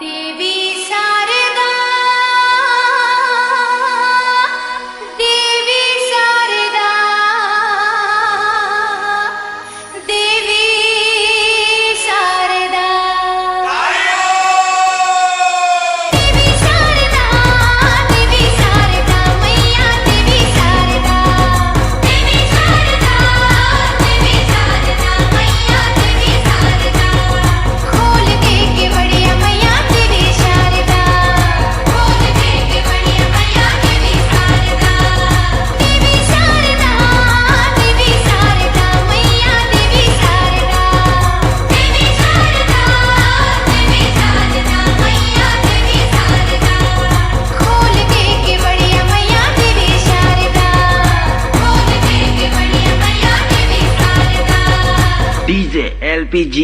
देवी शारदा देवी शारदा देवी शारदा देवी शारदा देवी शारदा मैया देवी शारदा देवी शारदा देवी शारदा मैया देवी शारदा खोल दे के बढ़िया मैया देवी शारदा खोल दे के बढ़िया मैया देवी शारदा देवी शारदा देवी शारदा मैया देवी शारदा देवी शारदा देवी शारदा मैया देवी शारदा खोल दे के बढ़िया मैया देवी शारदा खोल दे के बढ़िया मैया देवी शारदा DJ LPG